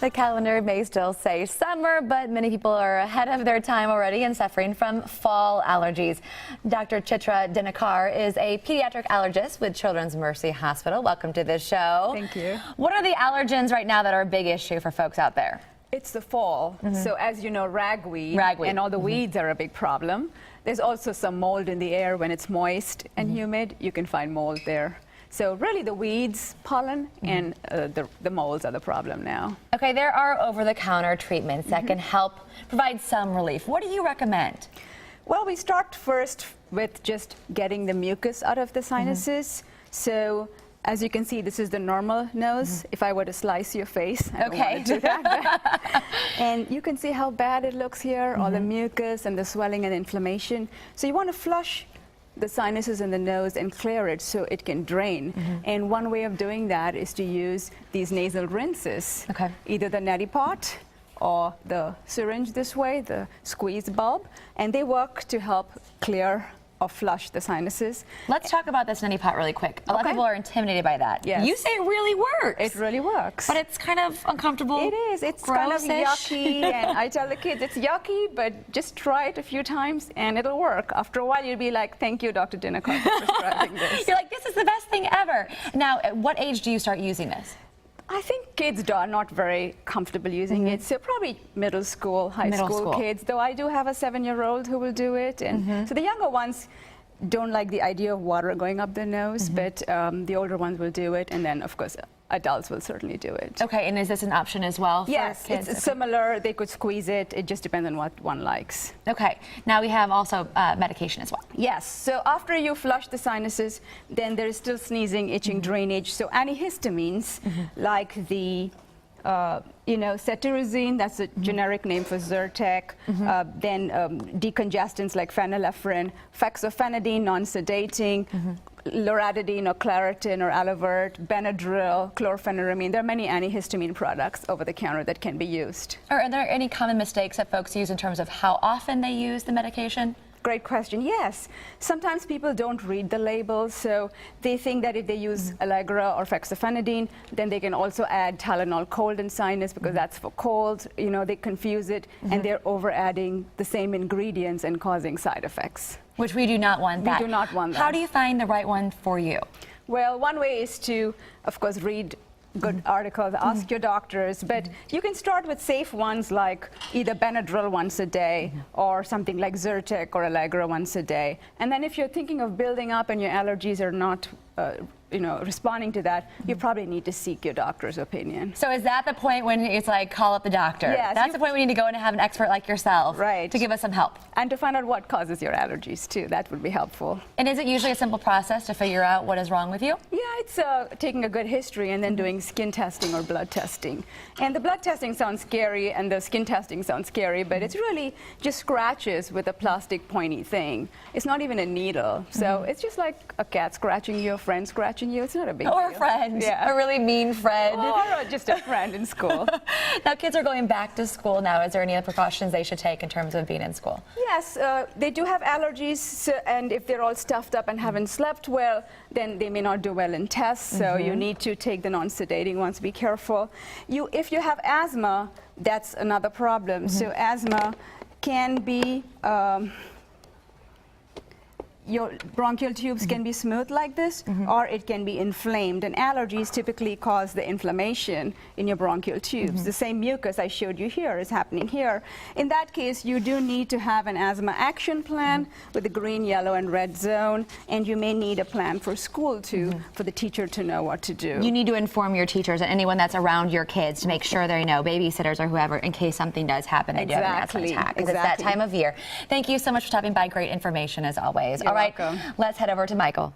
The calendar may still say summer, but many people are ahead of their time already and suffering from fall allergies. Dr. Chitra Dinakar is a pediatric allergist with Children's Mercy Hospital. Welcome to the show. Thank you. What are the allergens right now that are a big issue for folks out there? It's the fall. So as you know, ragweed and all the weeds are a big problem. There's also some mold in the air when it's moist and humid. You can find mold there. So really the weeds, pollen, and the molds are the problem now. Okay, there are over-the-counter treatments that can help provide some relief. What do you recommend? Well, we start first with just getting the mucus out of the sinuses. So as you can see, this is the normal nose. If I were to slice your face, I don't want to do that. And you can see how bad it looks here, all the mucus and the swelling and inflammation. So you want to flush the sinuses and the nose and clear it so it can drain. And one way of doing that is to use these nasal rinses. Either the neti pot or the syringe this way, the squeeze bulb, and they work to help clear or flush the sinuses. Let's talk about this neti pot really quick. A lot of people are intimidated by that. Yes. You say it really works. It really works. But it's kind of uncomfortable. It is. It's kind of yucky. And I tell the kids it's yucky, but just try it a few times and it'll work. After a while, you'll be like, thank you, Dr. Dinakar, for prescribing this. You're like, this is the best thing ever. Now, at what age do you start using this? I think kids are not very comfortable using it, so probably middle school, high school kids, though I do have a 7-year-old who will do it. And so the younger ones don't like the idea of water going up their nose, but the older ones will do it, and then, of course, adults will certainly do it. Okay, and is this an option as well for kids? It's similar. They could squeeze it. It just depends on what one likes. Okay, now we have also medication as well. Yes, so after you flush the sinuses, then there is still sneezing, itching, drainage. So antihistamines, like the cetirizine, that's a generic name for Zyrtec, then decongestants like phenylephrine, fexofenadine, non-sedating, loratadine or Claritin or Alavert, Benadryl, chlorpheniramine. There are many antihistamine products over the counter that can be used. Are there any common mistakes that folks use in terms of how often they use the medication? Great question. Yes. Sometimes people don't read the labels, so they think that if they use Allegra or fexofenadine, then they can also add Tylenol cold and sinus because that's for cold. You know, they confuse it and they're over adding the same ingredients and causing side effects. Which we do not want that. We do not want that. How do you find the right one for you? Well, one way is to, of course, read good articles, ask your doctors, but you can start with safe ones like either Benadryl once a day or something like Zyrtec or Allegra once a day. And then if you're thinking of building up and your allergies are not responding to that, you probably need to seek your doctor's opinion. So is that the point when it's like, call up the doctor? Yes. That's the point we need to go in and have an expert like yourself to give us some help. And to find out what causes your allergies too, that would be helpful. And is it usually a simple process to figure out what is wrong with you? Yeah, it's taking a good history and then doing skin testing or blood testing. And the blood testing sounds scary and the skin testing sounds scary, but it's really just scratches with a plastic pointy thing. It's not even a needle. So it's just like a cat scratching you, a friend scratching you. It's not a big deal. Or a friend. A really mean friend. Or just a friend in school. Now, kids are going back to school now. Is there any other precautions they should take in terms of being in school? Yes, they do have allergies, and if they're all stuffed up and haven't slept well, then they may not do well in tests, so you need to take the non-sedating ones. Be careful. If you have asthma, that's another problem. So asthma can be your bronchial tubes can be smooth like this, or it can be inflamed. And allergies typically cause the inflammation in your bronchial tubes. The same mucus I showed you here is happening here. In that case, you do need to have an asthma action plan with the green, yellow, and red zone, and you may need a plan for school too, for the teacher to know what to do. You need to inform your teachers and anyone that's around your kids to make sure they know, babysitters or whoever, in case something does happen and you have an asthma attack. Because it's that time of year. Thank you so much for stopping by. Great information as always. You're welcome. Let's head over to Michael.